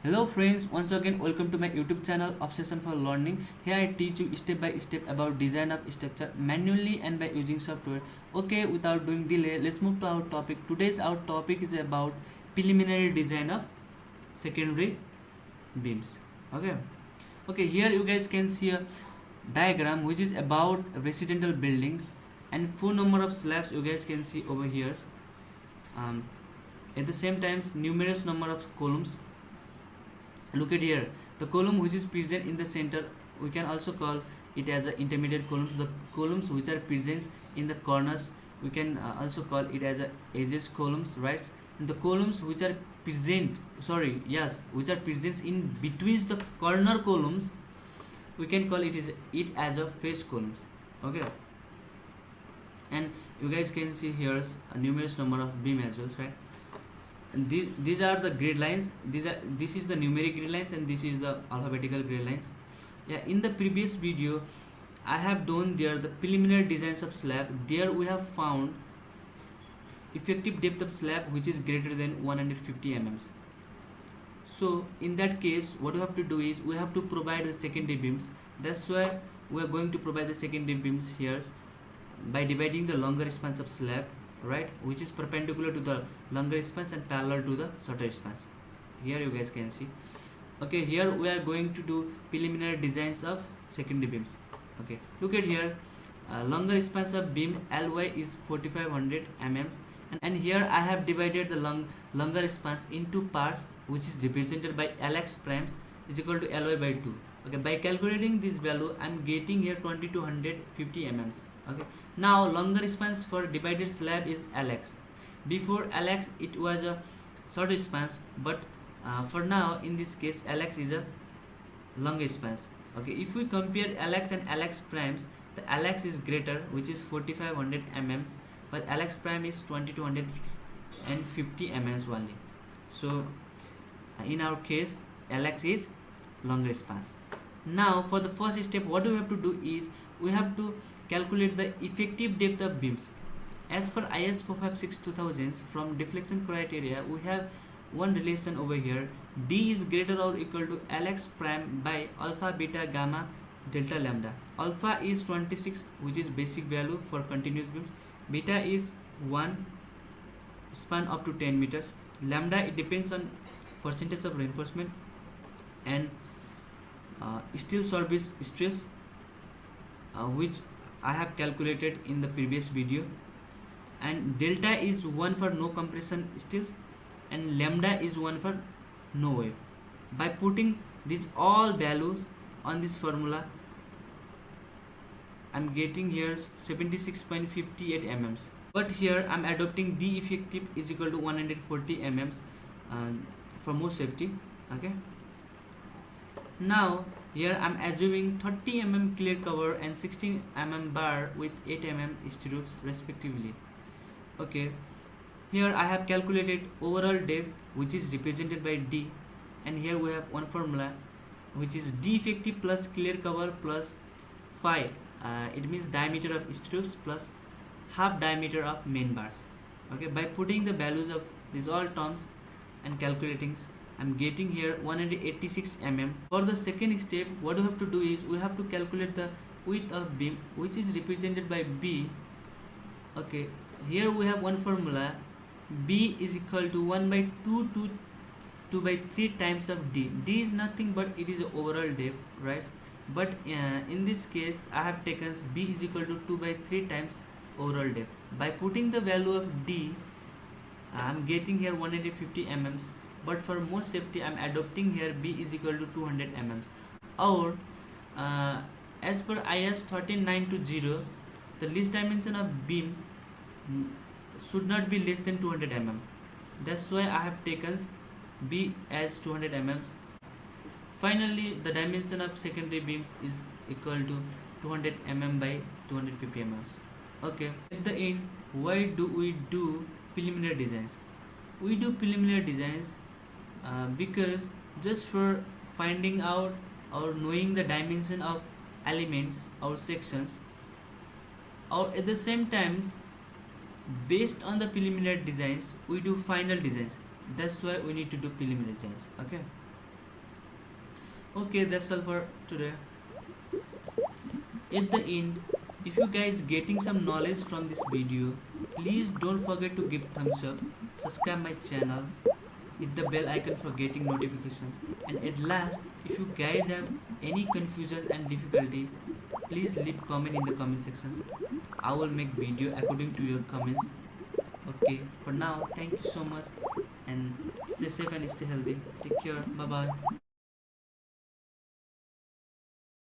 Hello friends, once again welcome to my YouTube channel Obsession for Learning. Here I teach you step by step about design of structure manually and by using software. Okay, without doing delay, let's move to our topic. Today's our topic is about preliminary design of secondary beams. Okay. Okay, here you guys can see a diagram which is about residential buildings and full number of slabs you guys can see over here. Um, at the same time, numerous number of columns. Look at here, the column which is present in the center, we can also call it as a intermediate columns. The columns which are present in the corners, we can also call it as a edges columns, right? And the columns which are present, which are present in between the corner columns, we can call it as a face columns. Okay, and you guys can see here a numerous number of beam as well, right? And these are the grid lines. This is the numeric grid lines and this is the alphabetical grid lines. Yeah, in the previous video I have done there the preliminary designs of slab. There we have found effective depth of slab which is greater than 150 mm. So in that case what we have to do is we have to provide the secondary beams. That's why we are going to provide the secondary beams here by dividing the longer spans of slab, right, which is perpendicular to the longer spans and parallel to the shorter spans. Here you guys can see. Okay, here we are going to do preliminary designs of secondary beams. Okay, look at here, longer spans of beam ly is 4500 mm, and here I have divided the longer spans into parts which is represented by lx primes is equal to ly by 2. Okay, by calculating this value I am getting here 2250 mm. Okay, now longer spans for divided slab is lx. Before lx it was a short spans, but for now in this case lx is a long spans. Okay, if we compare lx and lx primes, the lx is greater, which is 4500 mm, but lx prime is 2250 mm only. So in our case lx is longer spans. Now for the first step what we have to do is we have to calculate the effective depth of beams. As per IS 456-2000 from deflection criteria, we have one relation over here. D is greater or equal to Lx prime by alpha, beta, gamma, delta, lambda. Alpha is 26, which is basic value for continuous beams. Beta is 1, span up to 10 meters. Lambda, it depends on percentage of reinforcement and steel service stress, which I have calculated in the previous video. And delta is 1 for no compression steels and lambda is 1 for no wave. By putting these all values on this formula, I'm getting here 76.58 mm. But here I'm adopting D effective is equal to 140 mm for more safety. Okay, now here I'm assuming 30 mm clear cover and 16 mm bar with 8 mm stirrups respectively. Okay, here I have calculated overall depth which is represented by D, and here we have one formula which is D effective plus clear cover plus phi, it means diameter of stirrups plus half diameter of main bars. Okay, by putting the values of these all terms and calculating, I'm getting here 186 mm. For the second step what we have to do is we have to calculate the width of beam which is represented by B. Okay, here we have one formula, B is equal to 1 by 2 to 2 by 3 times of D. D is nothing but it is overall depth, right? But in this case I have taken B is equal to 2 by 3 times overall depth. By putting the value of D, I am getting here 150 mm, but for more safety I am adopting here B is equal to 200 mm. Or as per IS 13920, the least dimension of beam should not be less than 200 mm. That's why I have taken B as 200 mm. Finally, the dimension of secondary beams is equal to 200 mm by 250 mm. Okay, at the end, why do we do preliminary designs? We do preliminary designs because just for finding out or knowing the dimension of elements or sections, or at the same times based on the preliminary designs we do final designs. That's why we need to do preliminary designs. Okay, Okay, that's all for today. At the end, if you guys getting some knowledge from this video, please don't forget to give thumbs up, subscribe my channel, hit the bell icon for getting notifications, and at last, if you guys have any confusion and difficulty, please leave comment in the comment sections. I will make video according to your comments. Okay, for now, thank you so much, and stay safe and stay healthy. Take care. Bye bye.